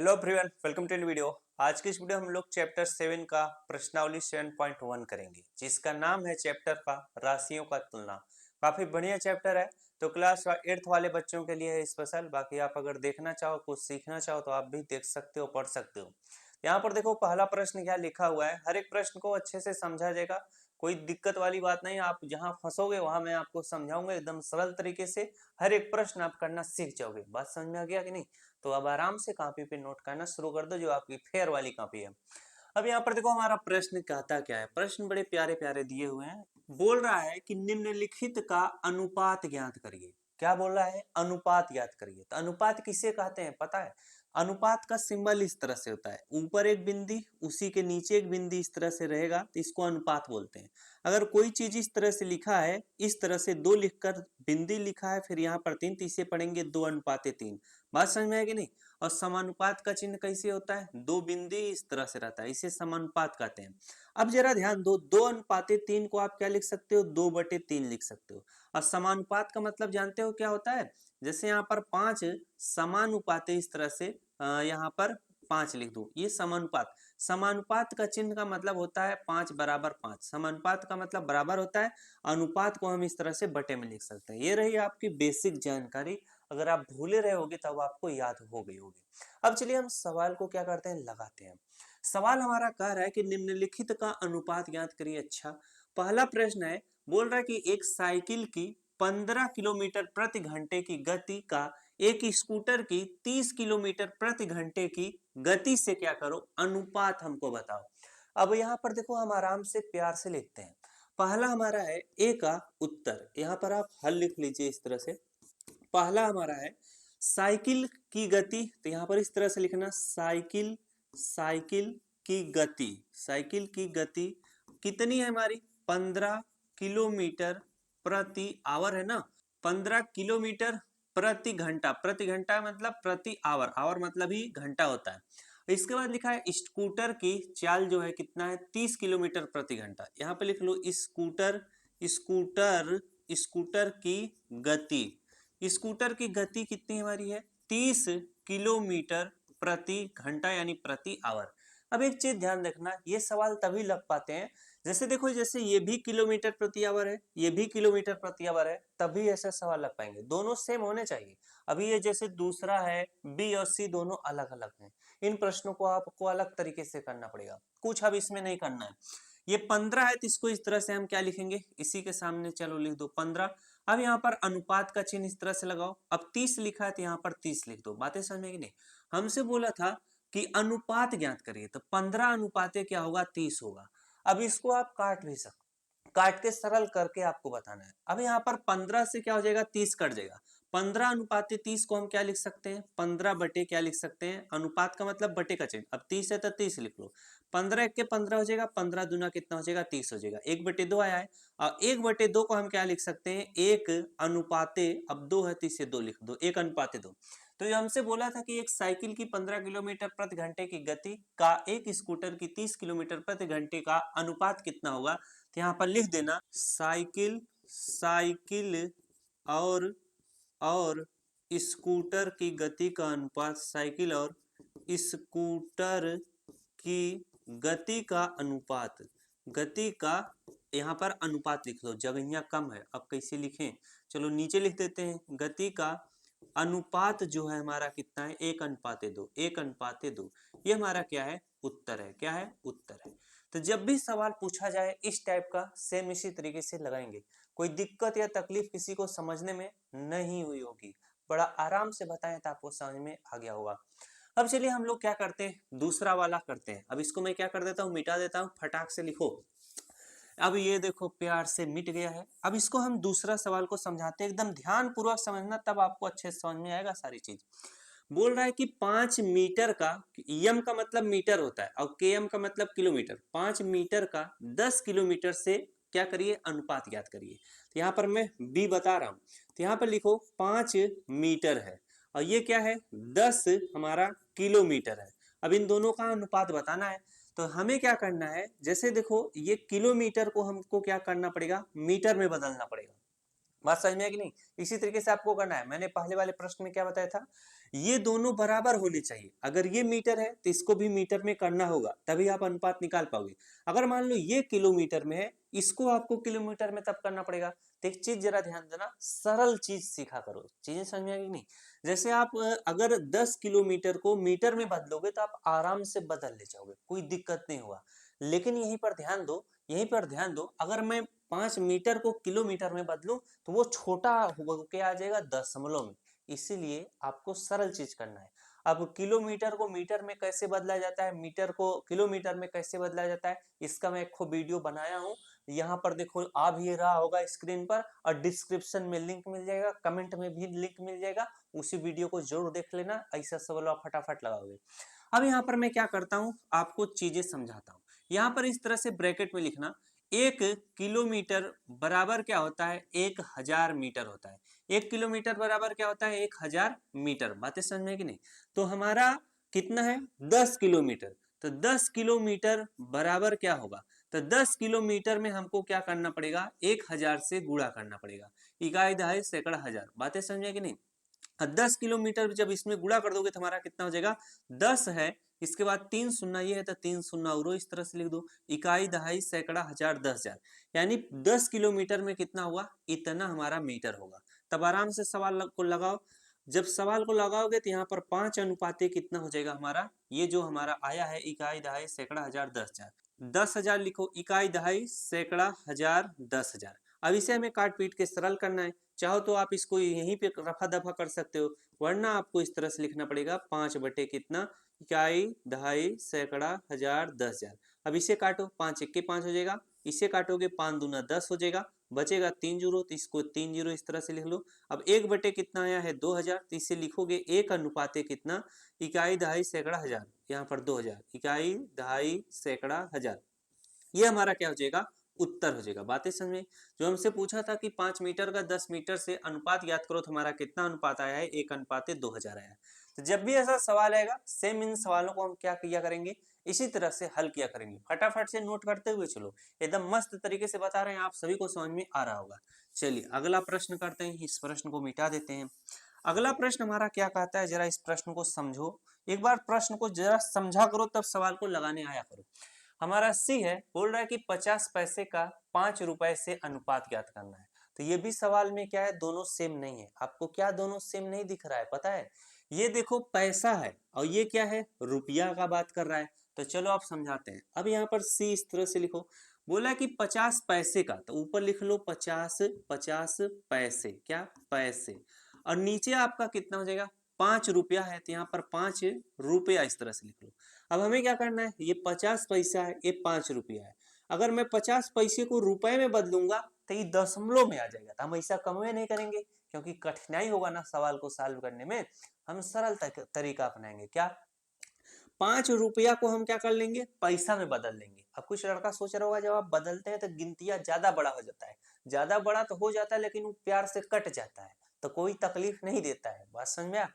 Hello everyone, welcome to video. आज की इस वीडियो हम लोग चैप्टर 7 का प्रश्नावली 7.1 करेंगे, जिसका नाम है चैप्टर का राशियों का तुलना। काफी बढ़िया चैप्टर है, तो क्लास 8th वाले बच्चों के लिए है स्पेशल। बाकी आप अगर देखना चाहो, कुछ सीखना चाहो तो आप भी देख सकते हो, पढ़ सकते हो। यहाँ पर देखो पहला प्रश्न क्या लिखा हुआ है। हर एक प्रश्न को अच्छे से समझा जाएगा, कोई दिक्कत वाली बात नहीं। आप जहाँ फंसोगे वहां मैं आपको समझाऊंगा एकदम सरल तरीके से। हर एक प्रश्न आप करना सीख जाओगे। बात समझ में आ गया कि नहीं? तो अब आराम से कॉपी पे नोट करना शुरू कर दो, जो आपकी फेयर वाली कॉपी है। अब यहाँ पर देखो हमारा प्रश्न कहता क्या है। प्रश्न बड़े प्यारे प्यारे दिए हुए हैं। बोल रहा है कि निम्नलिखित का अनुपात ज्ञात करिए। क्या बोल रहा है? अनुपात ज्ञात करिए। तो अनुपात किसे कहते हैं पता है? अनुपात का सिंबल इस तरह से होता है, ऊपर एक बिंदी, उसी के नीचे एक बिंदी इस तरह से रहेगा, तो इसको अनुपात बोलते हैं। अगर कोई चीज इस तरह से लिखा है, इस तरह से दो लिखकर बिंदी लिखा है, फिर यहाँ पर तीन, तो इसे पढ़ेंगे 2:3। बात समझ में आएगी नहीं? और समानुपात का चिन्ह कैसे होता है? दो बिंदी इस तरह से रहता है, इसे समानुपात कहते हैं। अब जरा ध्यान दो, 2:3 को आप क्या लिख सकते हो? 2/3 लिख सकते हो। और समानुपात का मतलब जानते हो क्या होता है? जैसे यहाँ पर 5 समानुपाते, इस तरह से यहाँ पर 5 लिख दो, ये समानुपात। समानुपात का चिन्ह का मतलब होता है 5:5। समानुपात का मतलब बराबर होता है। अनुपात को हम इस तरह से बटे में लिख सकते हैं। ये रही आपकी बेसिक जानकारी। अगर आप भूले रहे होगे तब आपको याद हो गई होगी। अब चलिए हम सवाल को क्या करते हैं, लगाते हैं। सवाल हमारा कह रहा है कि निम्नलिखित का अनुपात ज्ञात करिए। अच्छा, पहला प्रश्न है, बोल रहा है कि एक साइकिल की 15 किलोमीटर प्रति घंटे की गति का एक स्कूटर की 30 किलोमीटर प्रति घंटे की गति से क्या करो, अनुपात हमको बताओ। अब यहाँ पर देखो हम आराम से प्यार से लिखते हैं। पहला हमारा है ए का उत्तर, यहाँ पर आप हल लिख लीजिए इस तरह से। पहला हमारा है साइकिल की गति, तो यहां पर इस तरह से लिखना, साइकिल साइकिल की गति। साइकिल की गति कितनी है हमारी? 15 किलोमीटर प्रति आवर है ना। 15 किलोमीटर प्रति घंटा। प्रति घंटा मतलब प्रति आवर, आवर मतलब ही घंटा होता है। इसके बाद लिखा है स्कूटर की चाल जो है कितना है? 30 किलोमीटर प्रति घंटा। यहाँ पे लिख लो स्कूटर स्कूटर स्कूटर की गति। स्कूटर की गति कितनी हमारी है? 30 किलोमीटर प्रति घंटा, यानी प्रति आवर। अब एक चीज ध्यान रखना, ये सवाल तभी लग पाते हैं जैसे देखो, जैसे ये भी किलोमीटर प्रति आवर है, ये भी किलोमीटर प्रति आवर है, तभी ऐसे सवाल लग पाएंगे। दोनों सेम होने चाहिए। अभी ये जैसे दूसरा है, बी और सी दोनों अलग अलग हैं। इन प्रश्नों को आपको अलग तरीके से करना पड़ेगा, कुछ अब इसमें नहीं करना है। ये 15 है, तो इसको इस तरह से हम क्या लिखेंगे? इसी के सामने चलो लिख दो 15। अब यहाँ पर अनुपात का चिन्ह इस तरह से लगाओ। अब 30 लिखा है तो यहाँ पर 30 लिख दो। बातें समझ में कि नहीं? हमसे बोला था कि अनुपात ज्ञात करिए, तो 15 अनुपाते क्या होगा? 30 होगा। अब इसको आप काट भी सकते, काट के सरल करके आपको बताना है। अब यहाँ पर 15 से क्या हो जाएगा? 30 कट जाएगा। 15:30 को हम क्या लिख सकते हैं? 15 बटे क्या लिख सकते हैं? अनुपात का मतलब बटे का चिन्ह। अब 30 है तो 30 लिख लो। 15 एक के 15 हो जाएगा, 15 दूना कितना हो जाएगा? 30 हो जाएगा। 1/2 आया है, और 1/2 को हम क्या लिख सकते हैं? 1:, अब 2 है तो इसे 2 लिख दो, 1:2। तो ये हमसे बोला था कि एक साइकिल की 15 किलोमीटर प्रति घंटे की गति का एक स्कूटर की 30 किलोमीटर प्रति घंटे का अनुपात कितना होगा। तो यहाँ पर लिख देना साइकिल साइकिल और स्कूटर की गति का अनुपात। साइकिल और स्कूटर की गति का अनुपात। गति का यहाँ पर अनुपात लिख लो, जगह कम है, अब कैसे लिखें? चलो नीचे लिख देते हैं। गति का अनुपात जो है हमारा कितना है? 1:2। 1:2 ये हमारा क्या है? उत्तर है। क्या है? उत्तर है। तो जब भी सवाल पूछा जाए इस टाइप का, सेम इसी तरीके से लगाएंगे। कोई दिक्कत या तकलीफ किसी को समझने में नहीं हुई होगी। बड़ा आराम से बताएं तो आपको समझ में आ गया होगा। अब चलिए हम लोग क्या करते हैं, दूसरा वाला करते हैं। अब इसको मैं क्या कर देता हूँ, मिटा देता हूँ, फटाक से लिखो। अब ये देखो प्यार से मिट गया है। अब इसको हम दूसरा सवाल को समझाते हैं, एकदम ध्यान पूर्वक समझना, तब आपको अच्छे से समझ में आएगा सारी चीज। बोल रहा है कि 5 मीटर का, यम का मतलब मीटर होता है और के एम का मतलब किलोमीटर, 5 मीटर का 10 किलोमीटर से क्या करिए? अनुपात ज्ञात करिए। तो यहाँ पर मैं बी बता रहा हूं, तो यहाँ पर लिखो 5 मीटर है और ये क्या है? 10 हमारा किलोमीटर है। अब इन दोनों का अनुपात बताना है, तो हमें क्या करना है? जैसे देखो ये किलोमीटर को हमको क्या करना पड़ेगा? मीटर में बदलना पड़ेगा। बात समझ में है कि नहीं? इसी तरीके से आपको करना है। मैंने पहले वाले प्रश्न में क्या बताया था? ये दोनों बराबर होने चाहिए। अगर ये मीटर है तो इसको भी मीटर में करना होगा, तभी आप अनुपात निकाल पाओगे। अगर मान लो ये किलोमीटर में है, इसको आपको किलोमीटर में तब करना पड़ेगा। तो एक चीज जरा ध्यान देना, सरल चीज सीखा करो, चीजें समझ में आएगी नहीं। जैसे आप अगर 10 किलोमीटर को मीटर में बदलोगे तो आप आराम से बदल ले जाओगे, कोई दिक्कत नहीं होगा। लेकिन यहीं पर ध्यान दो, यहीं पर ध्यान दो, अगर मैं 5 मीटर को किलोमीटर में बदलूं तो वो छोटा होके आ जाएगा दशमलव में। इसीलिए आपको सरल चीज करना है। अब किलोमीटर को मीटर में कैसे बदला जाता है, मीटर को किलोमीटर में कैसे बदला जाता है, इसका मैं एक वीडियो बनाया हूँ। यहाँ पर देखो आ भी रहा होगा स्क्रीन पर, और डिस्क्रिप्शन में लिंक मिल जाएगा, कमेंट में भी लिंक मिल जाएगा, उसी वीडियो को जरूर देख लेना, ऐसा सवाल आप फटाफट लगाओगे। अब यहाँ पर मैं क्या करता हूँ, आपको चीजें समझाता हूँ। यहाँ पर इस तरह से ब्रैकेट में लिखना, 1 किलोमीटर बराबर क्या होता है, 1000 मीटर होता है। 1 किलोमीटर बराबर क्या होता है, 1000 मीटर। बातें समझ में कि नहीं। तो हमारा कितना है, 10 किलोमीटर। तो 10 किलोमीटर बराबर क्या होगा, तो 10 किलोमीटर में हमको क्या करना पड़ेगा, 1000 से गुणा करना पड़ेगा। इकाई दहाई सैकड़ा हजार। बातें समझे कि नहीं। 10 किलोमीटर जब इसमें गुणा कर दोगे तो हमारा कितना हो जाएगा, 10 है, इसके बाद 3 शून्य ये है तो 3 शून्य और इस तरह से लिख दो, इकाई दहाई सैकड़ा हजार 10,000, यानी 10 किलोमीटर में कितना होगा, इतना हमारा मीटर होगा। तब आराम से सवाल को लगाओ। जब सवाल को लगाओगे तो यहाँ पर 5 अनुपाते कितना हो जाएगा हमारा, ये जो हमारा आया है इकाई दहाई सैकड़ा हजार 10,000, 10,000 लिखो, इकाई दहाई सैकड़ा हजार 10,000। अब इसे हमें काट पीट के सरल करना है। चाहो तो आप इसको यहीं पे रफा दफा कर सकते हो, वरना आपको इस तरह से लिखना पड़ेगा, 5 बटे कितना, इकाई दहाई सैकड़ा हजार 10,000। अब इसे काटो, 5 1 के 5 हो जाएगा, इसे काटोगे 5 दूना 10 हो जाएगा, बचेगा 3 जीरो, तो इसको 3 जीरो इस तरह से लिख लो। अब 1 बटे कितना आया है 2000, तो इसे लिखोगे 1 अनुपाते कितना, इकाई दहाई सैकड़ा हजार, यहाँ पर 2000, इकाई दहाई सैकड़ा हजार। ये हमारा क्या हो जाएगा, उत्तर हो जाएगा। बातें समझ में। जो हमसे पूछा था कि 5 मीटर का 10 मीटर से अनुपात याद करो, तो हमारा कितना अनुपात आया है, 1 अनुपाते 2000 आया है। तो जब भी ऐसा सवाल आएगा, सेम इन सवालों को हम क्या किया करेंगे, इसी तरह से हल किया करेंगे। फटाफट से नोट करते हुए चलो, एकदम मस्त तरीके से बता रहे हैं, आप सभी को समझ में आ रहा होगा। चलिए अगला प्रश्न करते हैं, इस प्रश्न को मिटा देते हैं। अगला प्रश्न हमारा क्या कहता है, जरा इस प्रश्न को समझो, एक बार प्रश्न को जरा समझा करो, तब सवाल को लगाने आया करो। हमारा सी है, बोल रहा है कि 50 पैसे का 5 रुपए से अनुपात ज्ञात करना है। तो ये भी सवाल में क्या है, दोनों सेम नहीं है। आपको क्या दोनों सेम नहीं दिख रहा है, पता है, ये देखो पैसा है और ये क्या है, रुपया का बात कर रहा है। तो चलो आप समझाते हैं। अब यहाँ पर सी इस तरह से लिखो, बोला कि 50 पैसे का, तो ऊपर लिख लो 50 50 पैसे, क्या पैसे, और नीचे आपका कितना हो जाएगा, 5 रुपया है, तो यहाँ पर 5 रुपया इस तरह से लिख लो। अब हमें क्या करना है, ये 50 पैसा है, ये 5 रुपया है। अगर मैं 50 पैसे को रुपए में बदलूंगा तो ये दशमलव में आ जाएगा, तो हम ऐसा कमवे नहीं करेंगे, क्योंकि कठिनाई होगा ना सवाल को सॉल्व करने में। हम सरल तरीका अपनाएंगे। क्या, 5 रुपया को हम क्या कर लेंगे, पैसा में बदल लेंगे। अब कुछ लड़का सोच रहा होगा, जब आप बदलते हैं तो गिनतियां ज्यादा बड़ा हो जाता है, ज्यादा बड़ा तो हो जाता है, लेकिन वो प्यार से कट जाता है, तो कोई तकलीफ नहीं देता है। बात समझ में आ।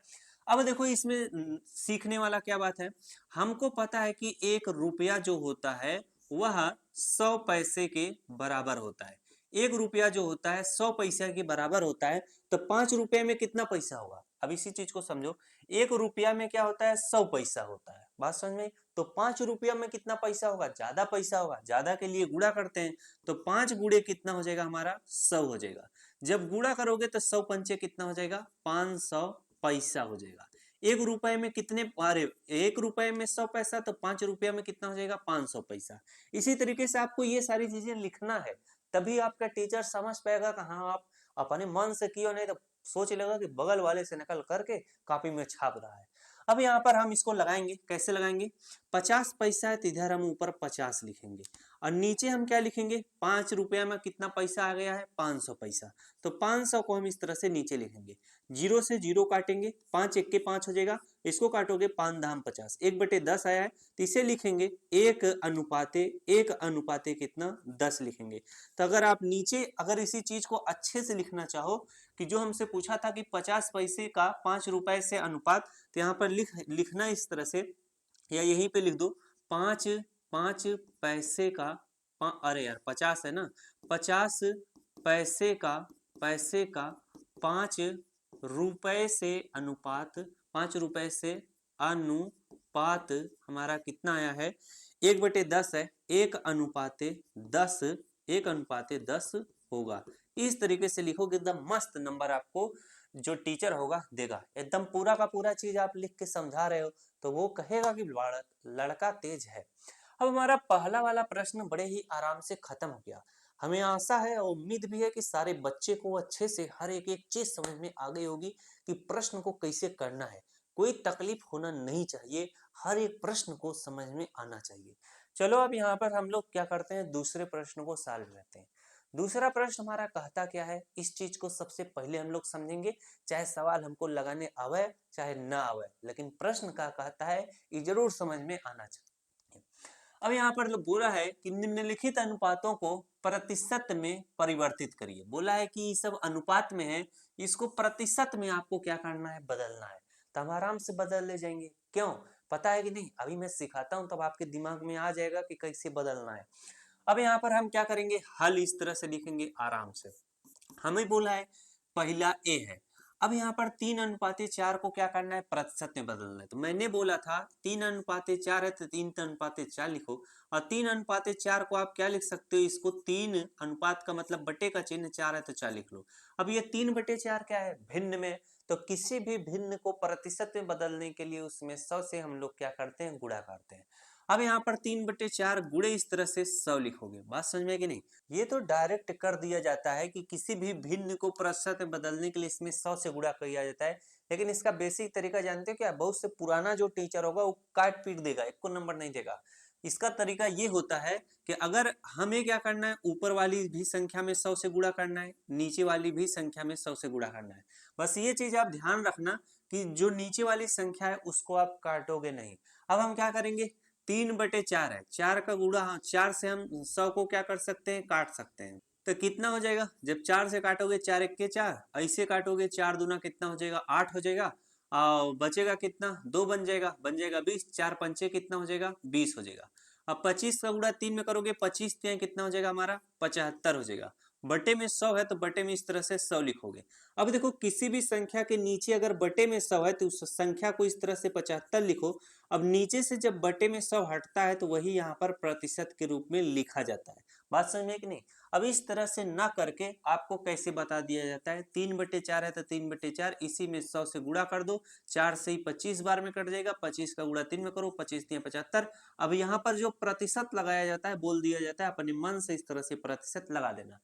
अब देखो इसमें सीखने वाला क्या बात है, हमको पता है कि 1 रुपया जो होता है वह 100 पैसे के बराबर होता है। 1 रुपया जो होता है 100 पैसे के बराबर होता है, तो 5 रुपये में कितना पैसा होगा। अब इसी चीज को समझो, 1 रुपया में क्या होता है, 100 पैसा होता है। बात समझ में। तो 5 रुपया में कितना पैसा होगा, ज्यादा पैसा होगा, ज्यादा के लिए गुणा करते हैं, तो 5 गुणे कितना हो जाएगा हमारा, 100 हो जाएगा। जब गुणा करोगे तो 100 पंचे कितना हो जाएगा, 500 पैसा हो जाएगा। 1 रुपए में कितने, अरे 1 रुपए में 100 पैसा, तो 5 रुपया में कितना हो जाएगा, 500 पैसा। इसी तरीके से आपको ये सारी चीजें लिखना है, तभी आपका टीचर समझ पाएगा कि हाँ आप अपने मन से किया, नहीं तो सोच लेगा कि बगल वाले से नकल करके कॉपी में छाप रहा है। अब यहाँ पर हम इसको लगाएंगे, कैसे लगाएंगे, 50 पैसा है तो इधर हम ऊपर 50 लिखेंगे, और नीचे हम क्या लिखेंगे, 5 रुपया में कितना पैसा आ गया है, 500 पैसा। तो 500 को हम इस तरह से नीचे लिखेंगे, जीरो से जीरो काटेंगे, 5 1 के 5 हो जाएगा, इसको काटोगे 5 धाम 50, 1/10 आया है, तो इसे लिखेंगे 1 अनुपाते कितना, 10 लिखेंगे। तो अगर आप नीचे अगर इसी चीज को अच्छे से लिखना चाहो, कि जो हमसे पूछा था कि 50 पैसे का 5 रुपए से अनुपात, तो यहाँ पर लिखना इस तरह से, या यहीं पे लिख दो, 5 पैसे का, अरे यार 50 है ना, 50 पैसे का 5 रुपए से अनुपात, 5 रुपए से अनुपात हमारा कितना आया है, 1/10 है, 1:10, 1:10 होगा। इस तरीके से लिखोगे, एकदम मस्त नंबर आपको जो टीचर होगा देगा। एकदम पूरा का पूरा चीज आप लिख के समझा रहे हो तो वो कहेगा कि लड़का तेज है। अब हमारा पहला वाला प्रश्न बड़े ही आराम से खत्म हो गया। हमें आशा है और उम्मीद भी है कि सारे बच्चे को अच्छे से हर एक एक चीज समझ में आ गई होगी कि प्रश्न को कैसे करना है। कोई तकलीफ होना नहीं चाहिए, हर एक प्रश्न को समझ में आना चाहिए। चलो अब यहाँ पर हम लोग क्या करते हैं, दूसरे प्रश्न को सॉल्व करते हैं। दूसरा प्रश्न हमारा कहता क्या है, इस चीज को सबसे पहले हम लोग समझेंगे। चाहे सवाल हमको लगाने आवे चाहे ना आवे, लेकिन प्रश्न का कहता है ये जरूर समझ में आना चाहिए। अब यहाँ पर बोला है कि निम्नलिखित अनुपातों को प्रतिशत में परिवर्तित करिए। बोला है कि ये सब अनुपात में है, इसको प्रतिशत में आपको क्या करना है, बदलना है। तो हम आराम से बदल ले जाएंगे। क्यों, पता है कि नहीं, अभी मैं सिखाता हूं तब आपके दिमाग में आ जाएगा कि कैसे बदलना है। अब यहाँ पर हम क्या करेंगे, हल इस तरह से लिखेंगे आराम से। हमें बोला है पहला ए है। अब यहाँ पर 3:4 को क्या करना है, प्रतिशत में बदलना है। तो मैंने बोला था 3:4 है तो 3:4 लिखो। और 3:4 को आप क्या लिख सकते हो, इसको 3 अनुपात का मतलब बटे का चिन्ह 4 है तो 4 लिख लो। अब ये 3/4 क्या है, भिन्न में। तो किसी भी भिन्न को प्रतिशत में बदलने के लिए उसमें 100 से हम लोग क्या करते हैं, गुणा करते हैं। अब यहाँ पर 3/4 गुणे इस तरह से 100 लिखोगे। बात समझ में कि नहीं, ये तो डायरेक्ट कर दिया जाता है कि किसी भी भिन्न को प्रतिशत में बदलने के लिए इसमें 100 से गुणा किया जाता है। लेकिन इसका बेसिक तरीका जानते हो क्या, बहुत से पुराना जो टीचर होगा वो काट पीट देगा, एक को नंबर नहीं देगा। इसका तरीका ये होता है कि अगर हमें क्या करना है, ऊपर वाली भी संख्या में 100 से गुणा करना है, नीचे वाली भी संख्या में 100 से गुणा करना है। बस ये चीज आप ध्यान रखना कि जो नीचे वाली संख्या है उसको आप काटोगे नहीं। अब हम क्या करेंगे, 3/4 है, 4 का गुणा, 4 से हम 100 को क्या कर सकते हैं, काट सकते हैं। तो कितना हो जाएगा, जब 4 से काटोगे 4 1 4, ऐसे काटोगे 4 दूना कितना हो जाएगा, 8 हो जाएगा। और बचेगा कितना, 2 बन जाएगा 20, 4 पंचे कितना हो जाएगा, 20 हो जाएगा। अब 25 का गुणा 3 में करोगे, 25 कितना हो जाएगा हमारा, 75 हो जाएगा। बटे में 100 है तो बटे में इस तरह से 100 लिखोगे। अब देखो किसी भी संख्या के नीचे अगर बटे में 100 है तो उस संख्या को इस तरह से 75 लिखो। अब नीचे से जब बटे में 100 हटता है तो वही यहाँ पर प्रतिशत के रूप में लिखा जाता है। बात समझ में कि नहीं। अब इस तरह से ना करके आपको कैसे बता दिया जाता है, 3/4 है तो 3/4 इसी में 100 से गुणा कर दो। 4 से ही 25 बार में कट जाएगा, 25 का गुणा 3 में करो, 25 3 75। अब यहाँ पर जो प्रतिशत लगाया जाता है, बोल दिया जाता है, अपने मन से इस तरह से प्रतिशत लगा देना।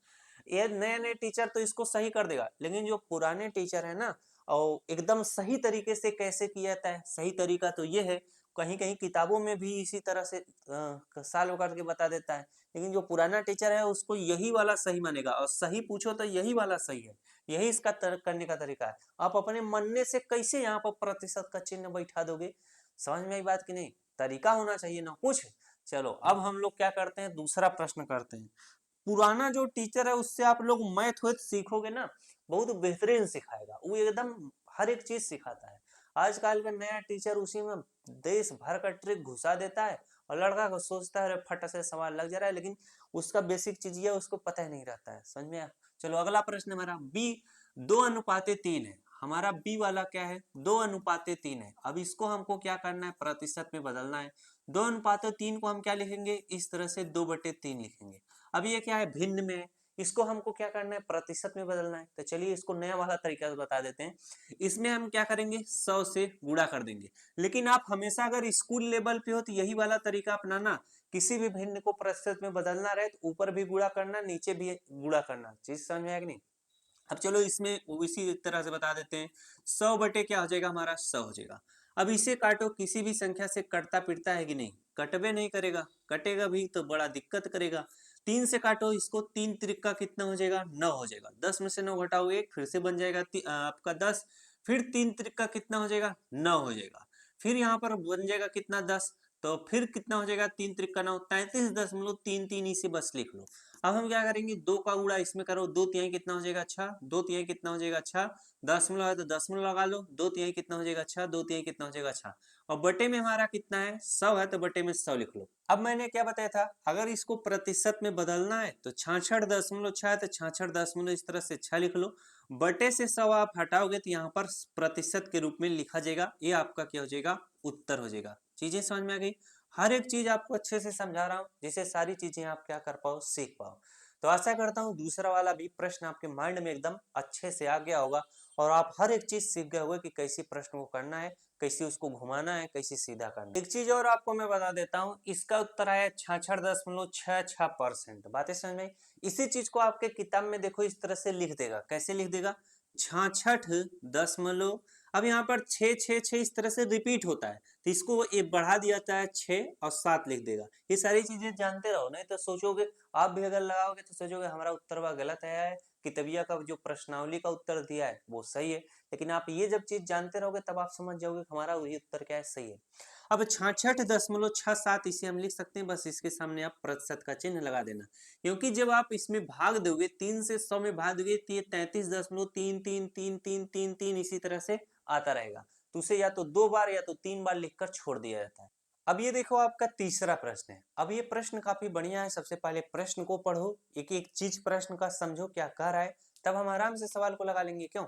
ये नए नए टीचर तो इसको सही कर देगा, लेकिन जो पुराने टीचर है ना, और एकदम सही तरीके से कैसे किया जाता है, सही तरीका तो ये है, कहीं कहीं किताबों में भी इसी तरह से साल करके बता देता है। लेकिन जो पुराना टीचर है उसको यही वाला सही मानेगा, और सही पूछो तो यही वाला सही है। यही इसका करने का तरीका है। आप अपने मनने से कैसे यहाँ पर प्रतिशत का चिन्ह बैठा दोगे, समझ में आई बात की नहीं। तरीका होना चाहिए ना कुछ। चलो अब हम लोग क्या करते हैं, दूसरा प्रश्न करते हैं। पुराना जो टीचर है उससे आप लोग मैथ वैथ सीखोगे ना, बहुत बेहतरीन सिखाएगा वो, एकदम हर एक चीज सिखाता है। आजकल का नया टीचर उसी में देश भर का ट्रिक घुसा देता है, और लड़का को सोचता है फट से सवाल लग जा रहा है, लेकिन उसका बेसिक चीज ये उसको पता ही नहीं रहता है। समझ में आया। चलो अगला प्रश्न हमारा बी 2:3 है। हमारा बी वाला क्या है, 2:3 है। अब इसको हमको क्या करना है, प्रतिशत में बदलना है। 2:3 को हम क्या लिखेंगे, इस तरह से 2/3 लिखेंगे। अब ये क्या है, भिन्न में, इसको हमको क्या करना है, प्रतिशत में बदलना है। तो चलिए इसको नया वाला तरीका बता देते हैं। इसमें हम क्या करेंगे, 100 से गुणा कर देंगे। लेकिन आप हमेशा अगर स्कूल लेवल पे हो तो यही वाला तरीका अपनाना, किसी भी भिन्न को प्रतिशत में बदलना रहे तो ऊपर भी गुणा करना, नीचे भी गुणा करना। चीज समझ में आया कि नहीं। अब चलो इसमें इसी तरह से बता देते हैं। 100 बटे क्या हो जाएगा हमारा, 100 हो जाएगा। अब इसे काटो, किसी भी संख्या से कटता पिटता है कि नहीं, कटवे नहीं करेगा, कटेगा भी तो बड़ा दिक्कत करेगा। 3 से काटो इसको, 3 त्रिका कितना हो जाएगा, 9 हो जाएगा। 10 में से 9 घटाओ 1, फिर से बन जाएगा आपका 10। फिर 3 त्रिका कितना हो जाएगा, 9 हो जाएगा। फिर यहाँ पर बन जाएगा कितना, 10। तो फिर कितना हो जाएगा, 3 त्रिका 9, 33.33 इसे बस लिख लो। अब हम क्या करेंगे, 2 का गुणा इसमें करो, 2 तिहाई कितना हो जाएगा, 6। 2 तिहाई कितना हो जाएगा, 6। दशमलव है तो दशमलव लगा लो, 2 तिहाई कितना हो जाएगा, 6। 2 तिहाई कितना हो जाएगा, 6। और बटे में हमारा कितना है, 100 है तो बटे में 100 लिख लो। अब मैंने क्या बताया था, अगर इसको प्रतिशत में बदलना है तो 66.6 है तो 66 इस तरह से 6 लिख लो। बटे से 100 आप हटाओगे तो यहाँ पर प्रतिशत के रूप में लिखा जाएगा, ये आपका क्या हो जाएगा, उत्तर हो जाएगा। चीजें समझ में आ गई। हर एक चीज आपको अच्छे से समझा रहा हूँ जिससे सारी चीजें आप क्या कर पाओ, सीख पाओ। तो आशा करता हूँ दूसरा वाला भी प्रश्न आपके माइंड में एकदम अच्छे से आ गया होगा और आप हर एक चीज सीख गए होंगे कि कैसे प्रश्न को करना है, कैसे उसको घुमाना है, कैसे सीधा करना है। एक चीज और आपको मैं बता देता हूँ, इसका उत्तर आया 66.66%। बातें समझ में। इसी चीज को आपके किताब में देखो इस तरह से लिख देगा। कैसे लिख देगा, 66 दशमलव, अब यहाँ पर 6 इस तरह से रिपीट होता है तो इसको ये बढ़ा दिया जाता है 6 और 7 लिख देगा। ये सारी चीजें जानते रहो, नहीं तो सोचोगे आप भी अगर लगाओगे तो सोचोगे हमारा उत्तर वह गलत आया है, किताबिया का जो प्रश्नावली का उत्तर दिया है वो सही है। लेकिन आप ये जब चीज जानते रहोगे तब आप समझ जाओगे हमारा वही उत्तर क्या है, सही है। अब 66.67 इसे हम लिख सकते हैं, बस इसके सामने आप प्रतिशत का चिन्ह लगा देना, क्योंकि जब आप इसमें भाग दोगे 3 से 100 में भाग दोगे तो ये 33.333333 इसी तरह से आता रहेगा। तो उसे या तो 2 बार या तो 3 बार लिखकर छोड़ दिया जाता है। अब ये देखो आपका तीसरा प्रश्न है। अब ये प्रश्न काफी बढ़िया है। सबसे पहले प्रश्न को पढ़ो, एक एक चीज प्रश्न का समझो क्या कह रहा है, तब हम आराम से सवाल को लगा लेंगे। क्यों?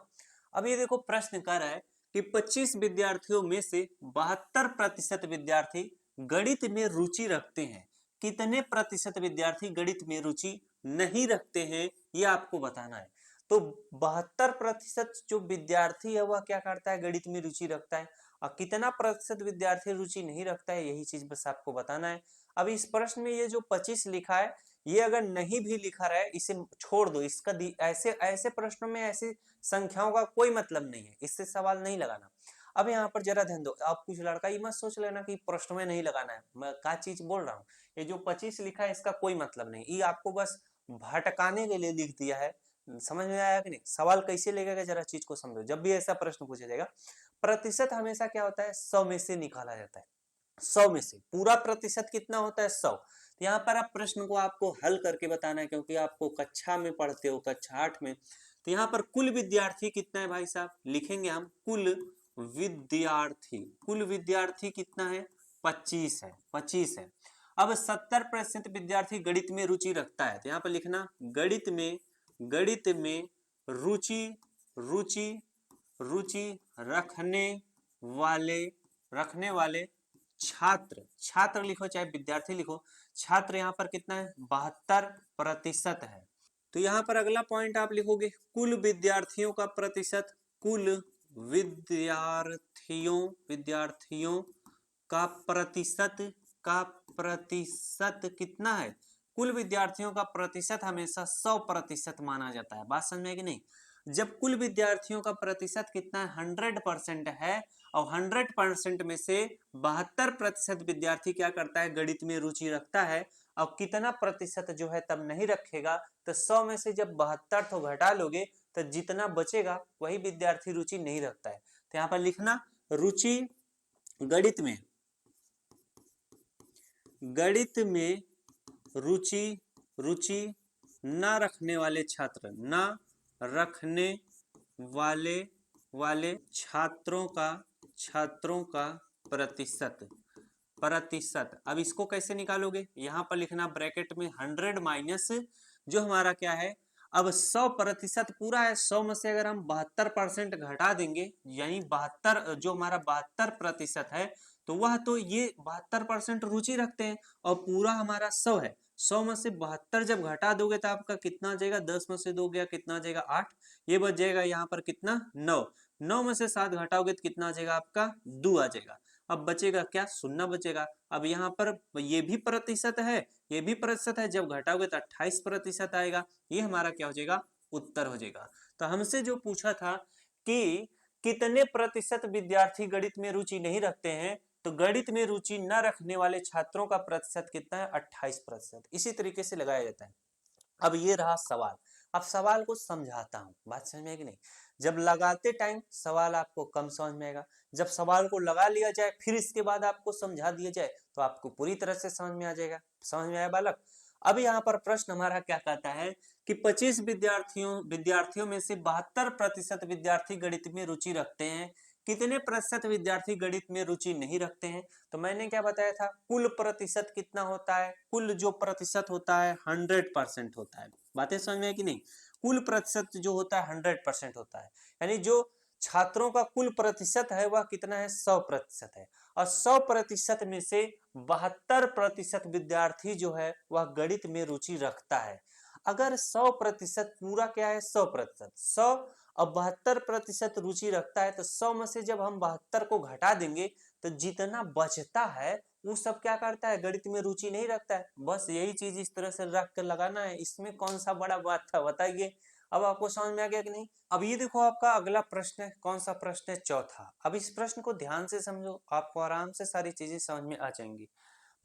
अब ये देखो प्रश्न कह रहा है कि 25 विद्यार्थियों में से 72% विद्यार्थी गणित में रुचि रखते हैं, कितने प्रतिशत विद्यार्थी गणित में रुचि नहीं रखते हैं, ये आपको बताना है। तो 72% जो विद्यार्थी है वह क्या करता है, गणित में रुचि रखता है, और कितना प्रतिशत विद्यार्थी रुचि नहीं रखता है, यही चीज बस आपको बताना है। अब इस प्रश्न में ये जो 25 लिखा है, ये अगर नहीं भी लिखा रहा है इसे छोड़ दो। इसका ऐसे ऐसे प्रश्नों में ऐसी संख्याओं का कोई मतलब नहीं है, इससे सवाल नहीं लगाना। अब यहाँ पर जरा ध्यान दो, आप कुछ लड़का ये मत सोच लेना कि प्रश्न में नहीं लगाना है, मैं क्या चीज बोल रहा हूँ। ये जो 25 लिखा है इसका कोई मतलब नहीं, ये आपको बस भटकाने के लिए लिख दिया है। समझ में आया कि नहीं? सवाल कैसे लगेगा जरा चीज को समझो। जब भी ऐसा प्रश्न पूछा जाएगा, प्रतिशत हमेशा क्या होता है, 100 में से निकाला जाता है। 100 में से पूरा प्रतिशत कितना होता है, 100। तो यहाँ पर आप प्रश्न को आपको हल करके बताना है, क्योंकि आपको कक्षा में पढ़ते हो, कक्षा 8 में। तो यहाँ पर कुल विद्यार्थी कितना है भाई साहब, लिखेंगे हम कुल विद्यार्थी कितना है, 25 है, 25 है। अब 70% विद्यार्थी गणित में रुचि रखता है, तो यहाँ पर लिखना गणित में रुचि रखने वाले छात्र लिखो चाहे विद्यार्थी लिखो, छात्र यहाँ पर कितना है, 72% है। तो यहाँ पर अगला पॉइंट आप लिखोगे कुल विद्यार्थियों का प्रतिशत, कुल विद्यार्थियों का प्रतिशत कितना है, कुल विद्यार्थियों का प्रतिशत हमेशा 100% माना जाता है। बात समझ में कि नहीं? जब कुल विद्यार्थियों का प्रतिशत कितना है, 100% है, और 100% में से 72% विद्यार्थी क्या करता है, गणित में रुचि रखता है, और कितना प्रतिशत जो है तब नहीं रखेगा, तो 100 में से जब 72 तो घटा लोगे तो जितना बचेगा वही विद्यार्थी रुचि नहीं रखता है। तो यहाँ पर लिखना रुचि गणित में रुचि न रखने वाले छात्र, न रखने वाले छात्रों का प्रतिशत। अब इसको कैसे निकालोगे, यहां पर लिखना ब्रैकेट में 100 माइनस जो हमारा क्या है, अब 100% पूरा है, 100 में से अगर हम 72% घटा देंगे, यानी 72 जो हमारा 72% है, तो वह तो ये 72% रुचि रखते हैं, और पूरा हमारा 100 है। 100 में से 72 जब घटा दोगे तो आपका कितना आ जाएगा, 10 में से 2 गया कितना आ जाएगा, 8, ये बच जाएगा यहाँ पर कितना, 9 में से 7 घटाओगे तो कितना आ जाएगा आपका, 2 आ जाएगा। अब बचेगा क्या, 0 बचेगा। अब यहाँ पर ये भी प्रतिशत है, ये भी प्रतिशत है, जब घटाओगे तो 28% आएगा। ये हमारा क्या हो जाएगा, उत्तर हो जाएगा। तो हमसे जो पूछा था कि कितने प्रतिशत विद्यार्थी गणित में रुचि नहीं रखते हैं, तो गणित में रुचि न रखने वाले छात्रों का प्रतिशत कितना है, 28%। इसी तरीके से लगाया जाता है। अब ये रहा सवाल। अब सवाल को समझाता हूं, बात समझ में है कि नहीं? जब लगाते टाइम सवाल आपको कम समझ में आएगा, जब सवाल को लगा लिया जाए फिर इसके बाद आपको समझा दिया जाए तो आपको पूरी तरह से समझ में आ जाएगा। समझ में आया बालक? अब यहाँ पर प्रश्न हमारा क्या कहता है कि 25 विद्यार्थियों में से 72% विद्यार्थी गणित में रुचि रखते हैं, कितने प्रतिशत विद्यार्थी गणित में रुचि नहीं रखते हैं? तो मैंने क्या बताया था, कुल प्रतिशत कितना होता है, कुल जो प्रतिशत होता है 100% होता है। बातें समझ में है कि नहीं? कुल प्रतिशत जो होता है 100% होता है, यानी जो छात्रों का कुल प्रतिशत है वह कितना है, 100% है। और 100% में से 72% विद्यार्थी जो है वह गणित में रुचि रखता है। अगर 100% पूरा क्या है, 100%, 100 और 72% रुचि रखता है, तो 100 में से जब हम 72 को घटा देंगे तो जितना बचता है वो सब क्या करता है, गणित में रुचि नहीं रखता है। बस यही चीज इस तरह से रख कर लगाना है, इसमें कौन सा बड़ा बात था बताइए। अब आपको समझ में आ गया कि नहीं। अब ये देखो आपका अगला प्रश्न है, कौन सा प्रश्न है, चौथा। अब इस प्रश्न को ध्यान से समझो, आपको आराम से सारी चीजें समझ में आ जाएंगी।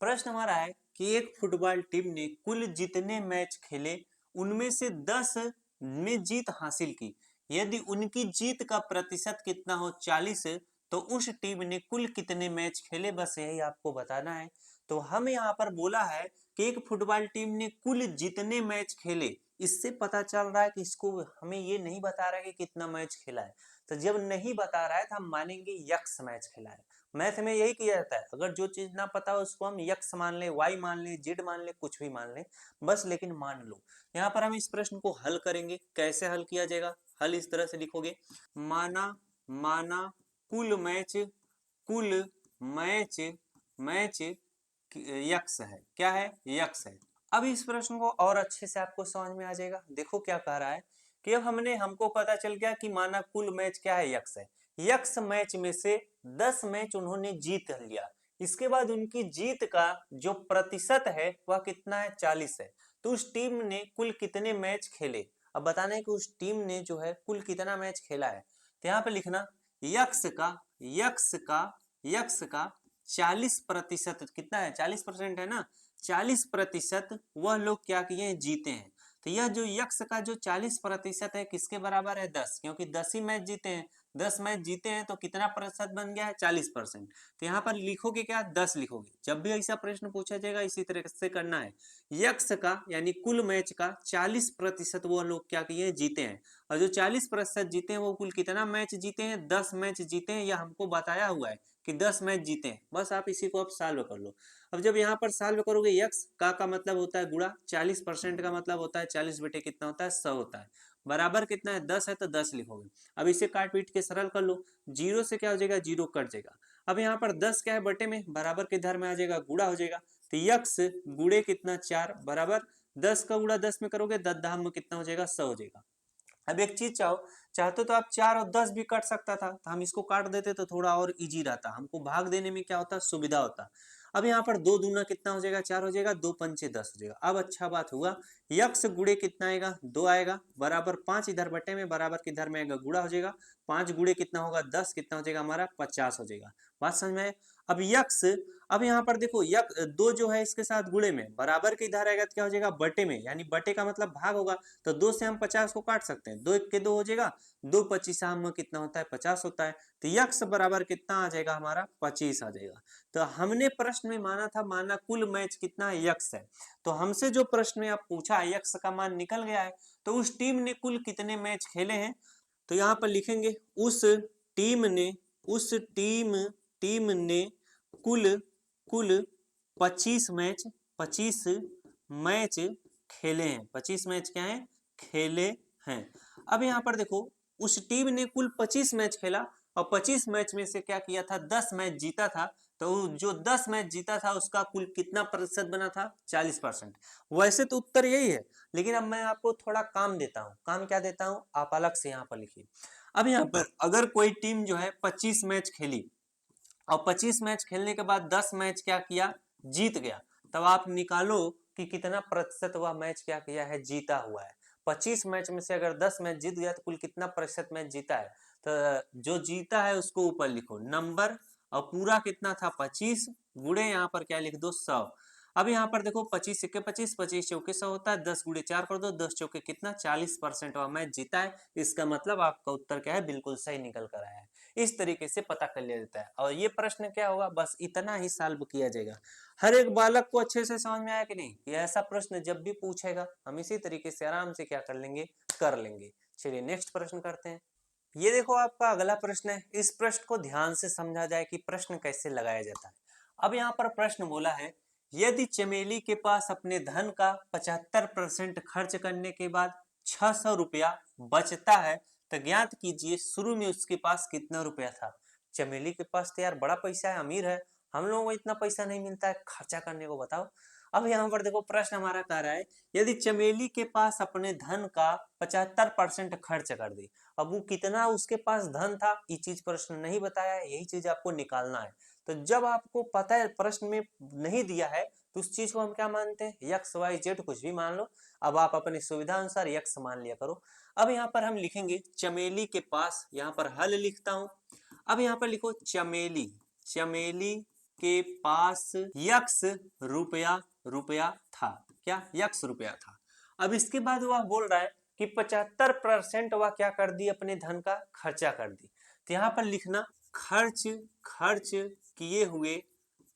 प्रश्न हमारा है कि एक फुटबॉल टीम ने कुल जितने मैच खेले उनमें से 10 में जीत हासिल की। यदि उनकी जीत का प्रतिशत कितना हो, 40, तो उस टीम ने कुल कितने मैच खेले, बस यही आपको बताना है। तो हम यहाँ पर बोला है कि एक फुटबॉल टीम ने कुल जितने मैच खेले, इससे पता चल रहा है कि इसको हमें ये नहीं बता रहा है कि कितना मैच खेला है। तो जब नहीं बता रहा है तो हम मानेंगे यक्स मैच खेला है। मैथ में यही किया जाता है, अगर जो चीज ना पता हो उसको हम यक्स मान ले, वाई मान ले, जेड मान ले, कुछ भी मान ले, बस लेकिन मान लो। यहाँ पर हम इस प्रश्न को हल करेंगे। कैसे हल किया जाएगा, हल इस तरह से लिखोगे, माना माना कुल मैच, कुल मैच, मैच यक्स है, क्या है, यक्स है। अब इस प्रश्न को और अच्छे से आपको समझ में आ जाएगा। देखो क्या कह रहा है कि अब हमको पता चल गया कि माना कुल मैच क्या है, यक्स है। यक्स मैच में से 10 मैच उन्होंने जीत लिया, इसके बाद उनकी जीत का जो प्रतिशत है वह कितना है, 40 है। तो उस टीम ने कुल कितने मैच खेले, अब बताना है कि उस टीम ने जो है कुल कितना मैच खेला है। तो यहाँ पे लिखना यक्स का, यक्स का, यक्स का 40% कितना है, 40% है ना, 40% वह लोग क्या किए हैं, जीते हैं। तो यह जो यक्स का जो 40% है किसके बराबर है, 10, क्योंकि 10 ही मैच जीते हैं। 10 मैच जीते हैं तो कितना प्रतिशत बन गया है, 40%। तो यहाँ पर लिखोगे क्या, 10 लिखोगे। जब भी ऐसा प्रश्न पूछा जाएगा इसी तरह से करना है। यक्स का यानी कुल मैच का 40% वो लोग क्या किए, जीते हैं। और जो 40% जीते हैं वो कुल कितना मैच जीते हैं, 10 मैच जीते हैं। यह हमको बताया हुआ है कि 10 मैच जीते हैं। बस आप इसी को अब सॉल्व कर लो। अब जब यहाँ पर सॉल्व करोगे, यक्स का मतलब होता है गुणा, 40% का मतलब होता है 40 बटे कितना होता है, 100 होता है। बराबर कितना है, 10 है तो 10 लिखोगे। अब इसे काट पीट के सरल कर लो, जीरो से क्या हो जाएगा, जीरो कट जाएगा। अब यहाँ पर 10 क्या है, बटे में, बराबर के इधर में आ जाएगा, गुणा हो जाएगा। तो यक्स गुणे कितना, 4, बराबर 10 का गुणा 10 में करोगे, 10 धाम में कितना हो जाएगा, 100 हो जाएगा। अब एक चीज चाहते तो आप 4 और 10 भी काट सकता था, तो हम इसको काट देते तो थोड़ा और इजी रहता, हमको भाग देने में क्या होता, सुविधा होता। अब यहाँ पर 2 दूना कितना हो जाएगा, 4 हो जाएगा, 2 पंचे 10 हो जाएगा। अब अच्छा बात हुआ, यक्स गुणे कितना आएगा, 2 आएगा, बराबर 5 इधर बटे में, बराबर के इधर में आएगा, गुणा हो जाएगा। 5 गुणे कितना होगा, 10, कितना हो जाएगा हमारा, 50 हो जाएगा। बात समझ में आए। अब यक्स, अब यहाँ पर देखो दो जो है इसके साथ गुणे में, बराबर के इधर आएगा तो क्या हो जाएगा, बटे में, यानी बटे का मतलब भाग होगा। तो 2 से हम 50 को काट सकते हैं, 2 1 के 2 हो जाएगा, 2 25 में कितना होता है, 50 होता है। तो यक्स बराबर कितना आ जाएगा हमारा, 25 आ जाएगा। तो हमने प्रश्न में माना था, माना कुल मैच कितना है, यक्स है। तो हमसे जो प्रश्न में आप पूछा, यक्स का मान निकल गया है। तो उस टीम ने कुल कितने मैच खेले हैं, तो यहाँ पर लिखेंगे उस टीम ने, उस टीम ने कुल कुल 25 मैच, 25 मैच खेले हैं। 25 मैच क्या है, खेले हैं। अब यहाँ पर देखो, उस टीम ने कुल 25 मैच खेला और 25 मैच में से क्या किया था, 10 मैच जीता था। तो जो 10 मैच जीता था उसका कुल कितना प्रतिशत बना था, 40%। वैसे तो उत्तर यही है, लेकिन अब मैं आपको थोड़ा काम देता हूँ। काम क्या देता हूँ, आप अलग से यहाँ पर लिखिए। अब यहाँ पर अगर कोई टीम जो है 25 मैच खेली और 25 मैच खेलने के बाद 10 मैच क्या किया, जीत गया, तब आप निकालो कि कितना प्रतिशत वह मैच क्या किया है, जीता हुआ है। 25 मैच में से अगर 10 मैच जीत गया तो कुल कितना प्रतिशत मैच जीता है। तो जो जीता है उसको ऊपर लिखो नंबर, और पूरा कितना था 25, गुणे यहाँ पर क्या लिख दो, 100। अब यहाँ पर देखो 25 सिक्के 25, 25 चौके 100 होता है, 10 गुणे 4 कर दो, 10 चौके कितना, 40% वह मैच जीता है। इसका मतलब आपका उत्तर क्या है, बिल्कुल सही निकल कर आया है। इस तरीके से पता कर लिया जाता है। और ये प्रश्न क्या होगा, बस इतना ही सॉल्व किया जाएगा। हर एक बालक को अच्छे से समझ में आया कि नहीं, ये ऐसा प्रश्न जब भी पूछेगा हम इसी तरीके से आराम से क्या कर लेंगे, कर लेंगे। चलिए नेक्स्ट प्रश्न करते हैं। ये देखो आपका अगला प्रश्न है। इस प्रश्न को ध्यान से समझा जाए कि प्रश्न कैसे लगाया जाता है। अब यहाँ पर प्रश्न बोला है, यदि चमेली के पास अपने धन का 75% खर्च करने के बाद 600 रुपया बचता है तो ज्ञात कीजिए शुरू में उसके पास कितना रुपया था। चमेली के पास तो यार बड़ा पैसा है, अमीर है, हम लोगों को इतना पैसा नहीं मिलता है खर्चा करने को, बताओ। अब यहाँ पर देखो प्रश्न हमारा कह रहा है यदि चमेली के पास अपने धन का 75% खर्च कर दी। अब वो कितना उसके पास धन था ये चीज प्रश्न नहीं बताया है, यही चीज आपको निकालना है। तो जब आपको पता है प्रश्न में नहीं दिया है तो उस चीज को हम क्या मानते हैं, एक्स वाई जेड कुछ भी मान लो। अब आप अपनी सुविधा अनुसार एक्स मान लिया करो। अब यहाँ पर हम लिखेंगे चमेली के पास, यहाँ पर हल लिखता हूं। अब यहाँ पर लिखो चमेली, चमेली के पास यक्स रुपया था। क्या यक्स रुपया था। अब इसके बाद वह बोल रहा है कि 75% वह क्या कर दी, अपने धन का खर्चा कर दी। तो यहाँ पर लिखना खर्च खर्च किए हुए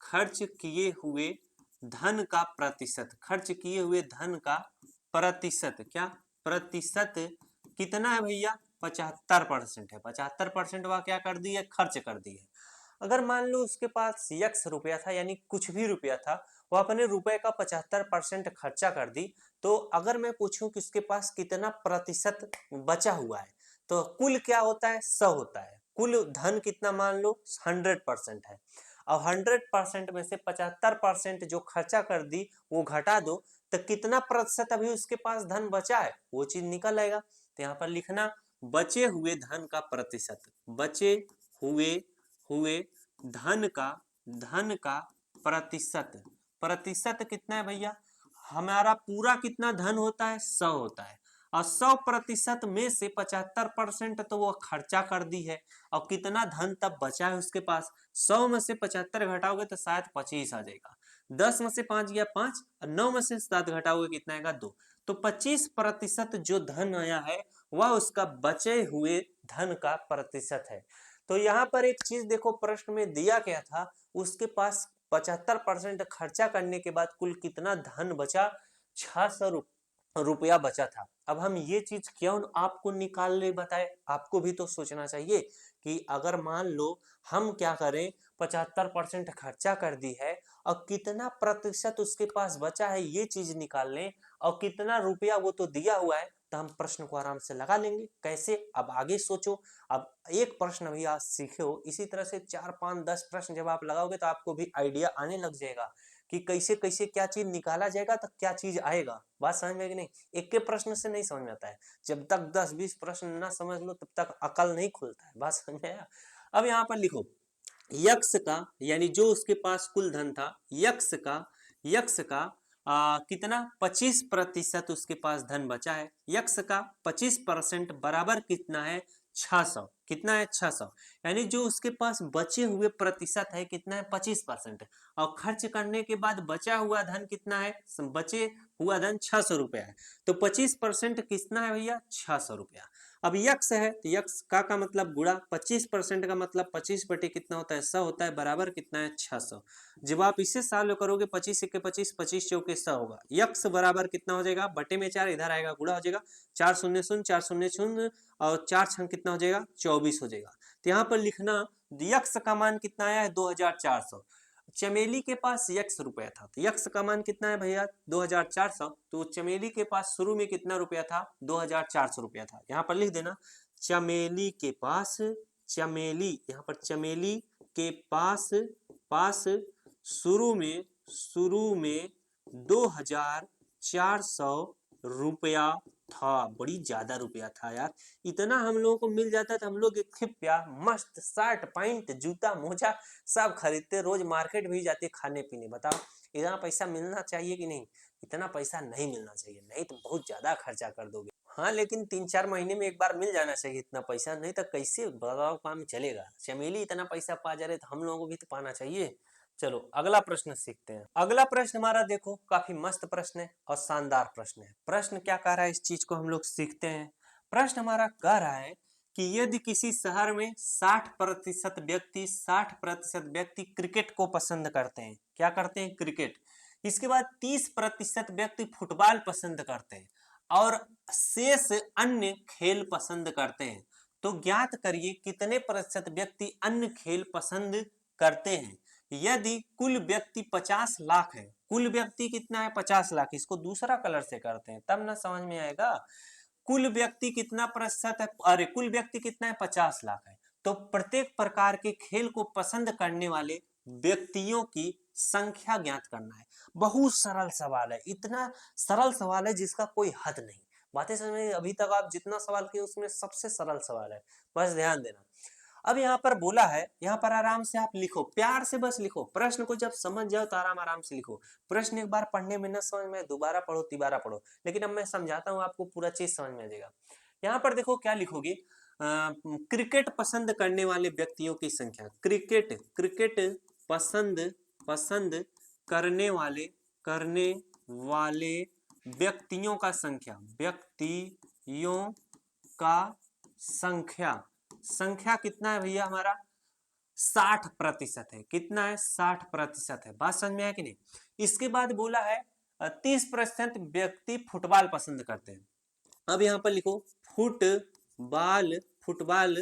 खर्च किए हुए धन का प्रतिशत, खर्च किए हुए धन का प्रतिशत, क्या प्रतिशत कितना है भैया, 75% है। 75% वह क्या कर दी है, खर्च कर दी है। अगर मान लो उसके पास यक्स रुपया था यानी कुछ भी रुपया था, वो अपने रुपए का 75% खर्चा कर दी, तो अगर मैं पूछूं कि उसके पास कितना प्रतिशत बचा हुआ है तो कुल क्या होता है, 100 होता है। कुल धन कितना मान लो 100% है। अब 100% में से 75% जो खर्चा कर दी वो घटा दो तो कितना प्रतिशत अभी उसके पास धन बचा है वो चीज निकल आएगा। तो यहाँ पर लिखना बचे हुए धन का प्रतिशत, बचे हुए हुए धन का प्रतिशत, प्रतिशत कितना है भैया, हमारा पूरा कितना धन होता है 100 होता है, और 100% में से 75% तो वो खर्चा कर दी है। और कितना धन तब बचा है उसके पास, 100 में से 75 घटाओगे तो शायद 25 आ जाएगा। 10 में से 5 गया 5, और 9 में से 7 घटाओगे कितना आएगा 2। तो 25% जो धन आया है वह उसका बचे हुए धन का प्रतिशत है। तो यहाँ पर एक चीज देखो प्रश्न में दिया गया था, उसके पास 75% खर्चा करने के बाद कुल कितना धन बचा, 600 रुपया बचा था। अब हम ये चीज क्यों आपको निकालने बताए, आपको भी तो सोचना चाहिए कि अगर मान लो हम क्या करें 75% खर्चा कर दी है और कितना प्रतिशत उसके पास बचा है ये चीज निकाल लें, और कितना रुपया वो तो दिया हुआ है तो हम प्रश्न को आराम से लगा लेंगे। कैसे, अब आगे सोचो। अब एक प्रश्न भी आज सीखे हो, इसी तरह से 4 5 10 प्रश्न जब आप लगाओगे तो आपको भी आइडिया आने लग जाएगा कि कैसे कैसे क्या चीज निकाला जाएगा तो क्या चीज आएगा। बात समझ में कि नहीं, एक के प्रश्न से नहीं समझ में आता है, जब तक 10-20 प्रश्न ना समझ लो तब तक अकल नहीं खुलता है। बात समझ में आया। अब यहाँ पर लिखो यक्स का, यानी जो उसके पास कुल धन था, यक्स का कितना 25% उसके पास धन बचा है। यक्स का 25% बराबर कितना है 600, कितना है 600, यानी जो उसके पास बचे हुए प्रतिशत है कितना है 25%, और खर्च करने के बाद बचा हुआ धन कितना है, बचे हुआ धन 600 रुपया है। तो 25% कितना है भैया 600 रुपया। अब यक्स है तो यक्स का मतलब गुणा, 25% का मतलब 25 बटे कितना होता है 100 होता है, बराबर कितना है 600। जब आप इसे सॉल्व करोगे 25 के 25, 25 चौके 100 होगा। यक्स बराबर कितना हो जाएगा, बटे में 4 इधर आएगा गुणा हो जाएगा, 4 शून्य शून्य 4 शून्य शून्य और 4 छंग कितना हो जाएगा 24 हो जाएगा। तो यहाँ पर लिखना यक्स का मान कितना आया है 2400। चमेली के पास यक्स रुपया था तो यक्स का मान कितना है भैया 2400, तो चमेली के पास शुरू में कितना रुपया था 2400 रुपया था। यहाँ पर लिख देना चमेली के पास, चमेली यहाँ पर चमेली के पास शुरू में 2400 रुपया था। बड़ी ज्यादा रुपया था यार, इतना हम लोगों को मिल जाता तो हम लोग एक खिप्या मस्त शर्ट पैंट जूता मोजा सब खरीदते, रोज मार्केट भी जाते खाने पीने। बताओ इतना पैसा मिलना चाहिए कि नहीं, इतना पैसा नहीं मिलना चाहिए, नहीं तो बहुत ज्यादा खर्चा कर दोगे। हाँ लेकिन 3-4 महीने में एक बार मिल जाना चाहिए इतना पैसा, नहीं तो कैसे बताओ काम चलेगा। चमेली इतना पैसा पा जा रहे तो हम लोगों को भी तो पाना चाहिए। चलो अगला प्रश्न सीखते हैं। अगला प्रश्न हमारा देखो काफी मस्त प्रश्न है और शानदार प्रश्न है। प्रश्न क्या कह रहा है इस चीज को हम लोग सीखते हैं। प्रश्न हमारा कह रहा है कि यदि किसी शहर में 60% व्यक्ति क्रिकेट को पसंद करते हैं, क्या करते हैं क्रिकेट, इसके बाद 30% व्यक्ति फुटबॉल पसंद करते हैं और शेष अन्य खेल पसंद करते हैं, तो ज्ञात करिए कितने प्रतिशत व्यक्ति अन्य खेल पसंद करते हैं। यदि कुल व्यक्ति 50 लाख है, कुल व्यक्ति कितना है 50 लाख, इसको दूसरा कलर से करते हैं तब ना समझ में आएगा। कुल व्यक्ति कितना प्रतिशत है, अरे कुल व्यक्ति कितना है, 50 लाख है। तो प्रत्येक प्रकार के खेल को पसंद करने वाले व्यक्तियों की संख्या ज्ञात करना है। बहुत सरल सवाल है, इतना सरल सवाल है जिसका कोई हद नहीं। बातें समझ में, अभी तक आप जितना सवाल किए उसमें सबसे सरल सवाल है, बस ध्यान देना। अब यहाँ पर बोला है, यहाँ पर आराम से आप लिखो, प्यार से बस लिखो। प्रश्न को जब समझ जाओ तो आराम आराम से लिखो। प्रश्न एक बार पढ़ने में न समझ में, दोबारा पढ़ो, तिबारा पढ़ो, लेकिन अब मैं समझाता हूँ, आपको पूरा चीज समझ में आ जाएगा। यहाँ पर देखो क्या लिखोगे, क्रिकेट पसंद करने वाले व्यक्तियों की संख्या। क्रिकेट पसंद करने वाले व्यक्तियों का संख्या, व्यक्तियों का संख्या कितना है भैया हमारा, 60% है। कितना है, 60% है। बात समझ में आया कि नहीं। इसके बाद बोला है 30% व्यक्ति फुटबॉल पसंद करते हैं। अब यहाँ पर लिखो फुटबॉल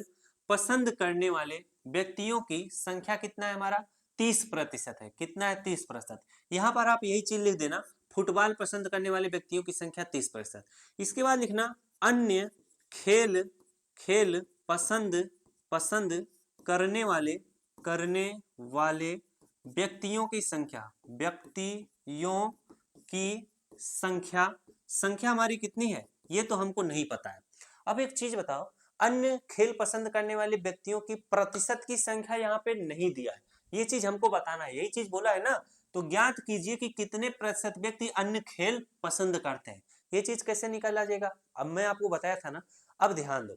पसंद करने वाले व्यक्तियों की संख्या कितना है हमारा, 30% है। कितना है, 30%। यहाँ पर आप यही चीज लिख देना, फुटबॉल पसंद करने वाले व्यक्तियों की संख्या 30%। इसके बाद लिखना अन्य खेल पसंद करने वाले व्यक्तियों की संख्या हमारी कितनी है, ये तो हमको नहीं पता है। अब एक चीज बताओ, अन्य खेल पसंद करने वाले व्यक्तियों की प्रतिशत की संख्या यहाँ पे नहीं दिया है, ये चीज हमको बताना है। यही चीज बोला है ना, तो ज्ञात कीजिए कि कितने प्रतिशत व्यक्ति अन्य खेल पसंद करते हैं। ये चीज कैसे निकाला जाएगा, अब मैं आपको बताया था ना। अब ध्यान दो,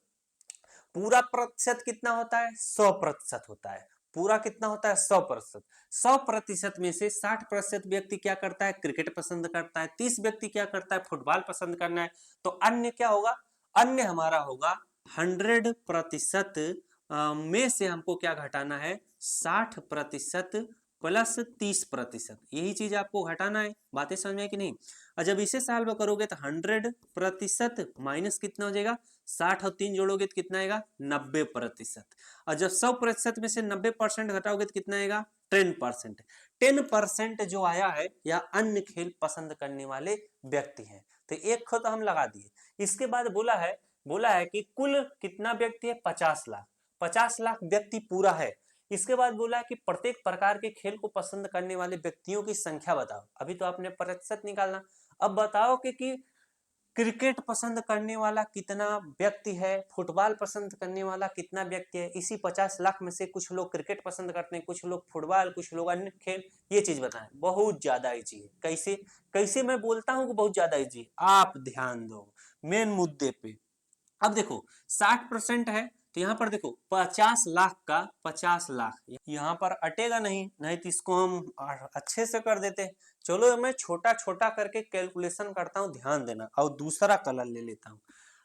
पूरा प्रतिशत कितना होता है, 100% होता है। पूरा कितना होता है, 100%। 100% में से 60% व्यक्ति क्या करता है, क्रिकेट पसंद करता है। 30 व्यक्ति क्या करता है, फुटबॉल पसंद करना है। तो अन्य क्या होगा, अन्य हमारा होगा 100% में से हमको क्या घटाना है, 60% प्लस 30%। यही चीज आपको घटाना है। बातें समझ में कि नहीं। और जब इसे सॉल्व करोगे तो 100% माइनस कितना हो जाएगा, 60 और 3 जोड़ोगे तो कितना आएगा, 90%। और जब 100% में से 90% घटाओगे तो कितना आएगा, 10%। 10% जो आया है या अन्य खेल पसंद करने वाले व्यक्ति हैं। तो एक खो तो हम लगा दिए। इसके बाद बोला है कि कुल कितना व्यक्ति है, 50 लाख। 50 लाख व्यक्ति पूरा है। इसके बाद बोला है कि प्रत्येक प्रकार के खेल को पसंद करने वाले व्यक्तियों की संख्या बताओ। अभी तो आपने प्रतिशत निकालना। अब बताओ कि क्रिकेट पसंद करने वाला कितना व्यक्ति है, फुटबॉल पसंद करने वाला कितना व्यक्ति है। इसी 50 लाख में से कुछ लोग क्रिकेट पसंद करते हैं, कुछ लोग फुटबॉल, कुछ लोग अन्य खेल। ये चीज बताएं, बहुत ज्यादा इजी है। कैसे मैं बोलता हूँ कि बहुत ज्यादा इजी है, आप ध्यान दो मेन मुद्दे पे। अब देखो 60% है, तो यहाँ पर देखो 50 लाख का 50 लाख यहाँ पर अटेगा नहीं तो इसको हम अच्छे से कर देते। चलो मैं छोटा छोटा करके कैलकुलेशन करता हूँ, ध्यान देना। और दूसरा कलर ले लेता हूँ।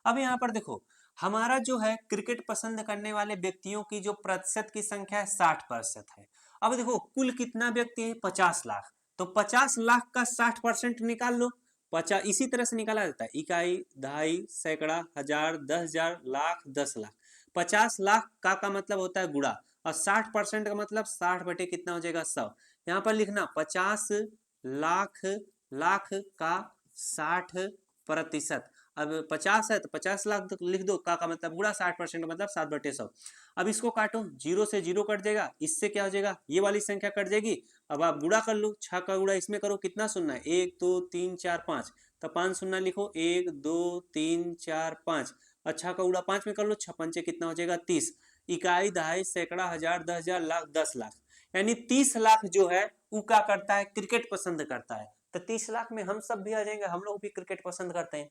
अब यहाँ पर देखो हमारा जो है क्रिकेट पसंद करने वाले व्यक्तियों की जो प्रतिशत की संख्या है 60% है। अब देखो कुल कितना व्यक्ति है, 50 लाख। तो 50 लाख का 60% निकाल लो। 50 इसी तरह से निकाला जाता है, इकाई, दहाई, सैकड़ा, हजार, 10,000, लाख, 10 लाख। 50 लाख का मतलब होता है गुणा, और 60% का मतलब 60 बटे कितना हो जाएगा, 100। यहाँ पर लिखना 50 लाख का 60%। अब 50 है तो 50 लाख तो लिख दो, का मतलब गुणा, 60% मतलब 7/100। अब इसको काटो, 0 से 0 कट जाएगा, इससे क्या हो जाएगा, ये वाली संख्या कट जाएगी। अब आप गुणा कर लो, 6 का गुणा इसमें करो, कितना सुनना है, 1 2 3 4 5। तो 5 सुनना लिखो, 1 2 3 4 5। अच्छा का गुणा 5 में कर लो, 6 पंचे कितना हो जाएगा, 30। इकाई, दहाई, सैकड़ा, हजार, 10,000, लाख, 10 लाख। यानी 30 लाख जो है वो क्या करता है, क्रिकेट पसंद करता है। तो 30 लाख में हम सब भी आ जाएंगे, हम लोग भी क्रिकेट पसंद करते हैं।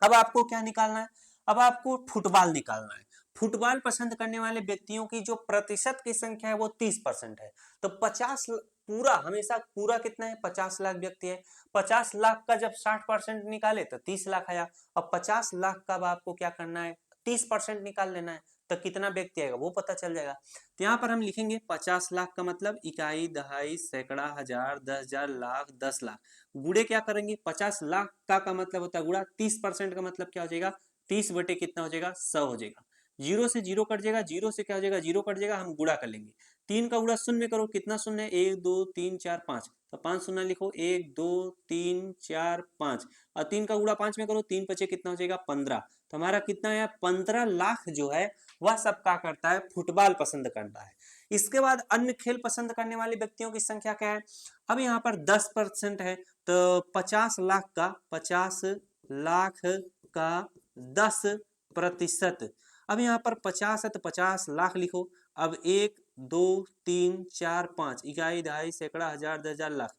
अब आपको क्या निकालना है, अब आपको फुटबॉल निकालना है। फुटबॉल पसंद करने वाले व्यक्तियों की जो प्रतिशत की संख्या है वो 30% है। तो 50 पूरा, हमेशा पूरा कितना है, 50 लाख व्यक्ति है। 50 लाख का जब 60% निकाले तो 30 लाख आया। अब 50 लाख का आपको क्या करना है, 30% निकाल लेना है, तो कितना व्यक्ति आएगा वो पता चल जाएगा। तो यहाँ पर हम लिखेंगे 50 लाख का मतलब इकाई, दहाई, सैकड़ा, हजार, 10,000, लाख, 10 लाख। गुणे क्या करेंगे, 50 लाख का मतलब होता है गुणा, 30% का मतलब क्या हो जाएगा, 30 बटे कितना हो जाएगा, 100 हो जाएगा। जीरो से जीरो कट जाएगा, जीरो से क्या हो जाएगा, जीरो कट जाएगा, हम गुणा कर लेंगे। 3 का गुणा शून्य करो, कितना शून्य है, 1 2 3 4 5, तो 5 शून्य लिखो, 1 2 3 4 5, और 3 का गुणा 5 में करो, 3 बचे कितना हो जाएगा 15। तो हमारा कितना है 15 लाख जो है वह सब क्या करता है, फुटबॉल पसंद करता है। इसके बाद अन्य खेल पसंद करने वाले व्यक्तियों की संख्या क्या है, अब यहाँ पर 10% है, तो 50 लाख का 10%। अब यहाँ पर 50 है तो 50 लाख लिखो। अब 1 2 3 4 5, इकाई दहाई सैकड़ा हजार 10,000 लाख।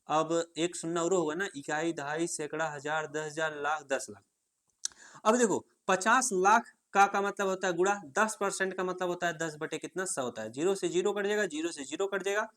अब एक शून्य और होगा ना, इकाई दहाई सैकड़ा हजार 10,000 लाख 10 लाख। अब देखो 50 लाख का मतलब होता है गुणा 10% का मतलब होता है 10 बटे कितना 100 होता है। जीरो से जीरो कट जाएगा, जीरो से जीरो कट जाएगा।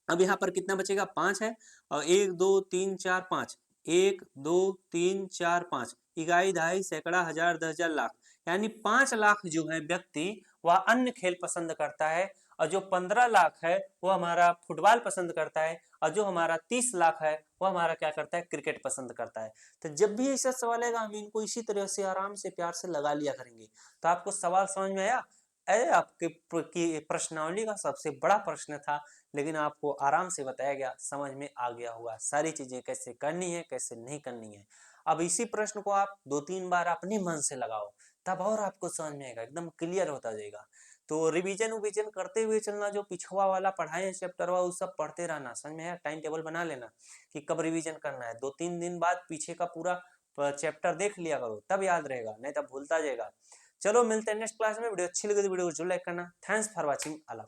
अब यहाँ पर कितना बचेगा 5 है, और 1 2 3 4 5, 1 2 3 4 5, इकाई दहाई सैकड़ा हजार 10,000 लाख, यानी 5 लाख जो है व्यक्ति वह अन्य खेल पसंद करता है, और जो 15 लाख है वो हमारा फुटबॉल पसंद करता है, और जो हमारा 30 लाख है वो हमारा क्या करता है, क्रिकेट पसंद करता है। तो जब भी ऐसा सवाल आएगा हम इनको इसी तरह से आराम से प्यार से लगा लिया करेंगे। तो आपको सवाल समझ में आया? आपके प्रश्नावली का सबसे बड़ा प्रश्न था, लेकिन आपको आराम से बताया गया, समझ में आ गया होगा सारी चीजें कैसे करनी है कैसे नहीं करनी है। अब इसी प्रश्न को आप 2-3 बार अपने मन से लगाओ, तब और आपको समझ में आएगा, एकदम क्लियर होता जाएगा। तो रिवीजन करते हुए चलना, जो पिछवा वाला पढ़ाए हैं चैप्टर वो सब पढ़ते रहना, समझ में आया? टाइम टेबल बना लेना कि कब रिवीजन करना है, 2-3 दिन बाद पीछे का पूरा चैप्टर देख लिया करो, तब याद रहेगा, नहीं तब भूलता जाएगा। चलो मिलते हैं नेक्स्ट क्लास में। वीडियो अच्छी लगी तो वीडियो को जरूर लाइक करना। Thanks for watching, I love you.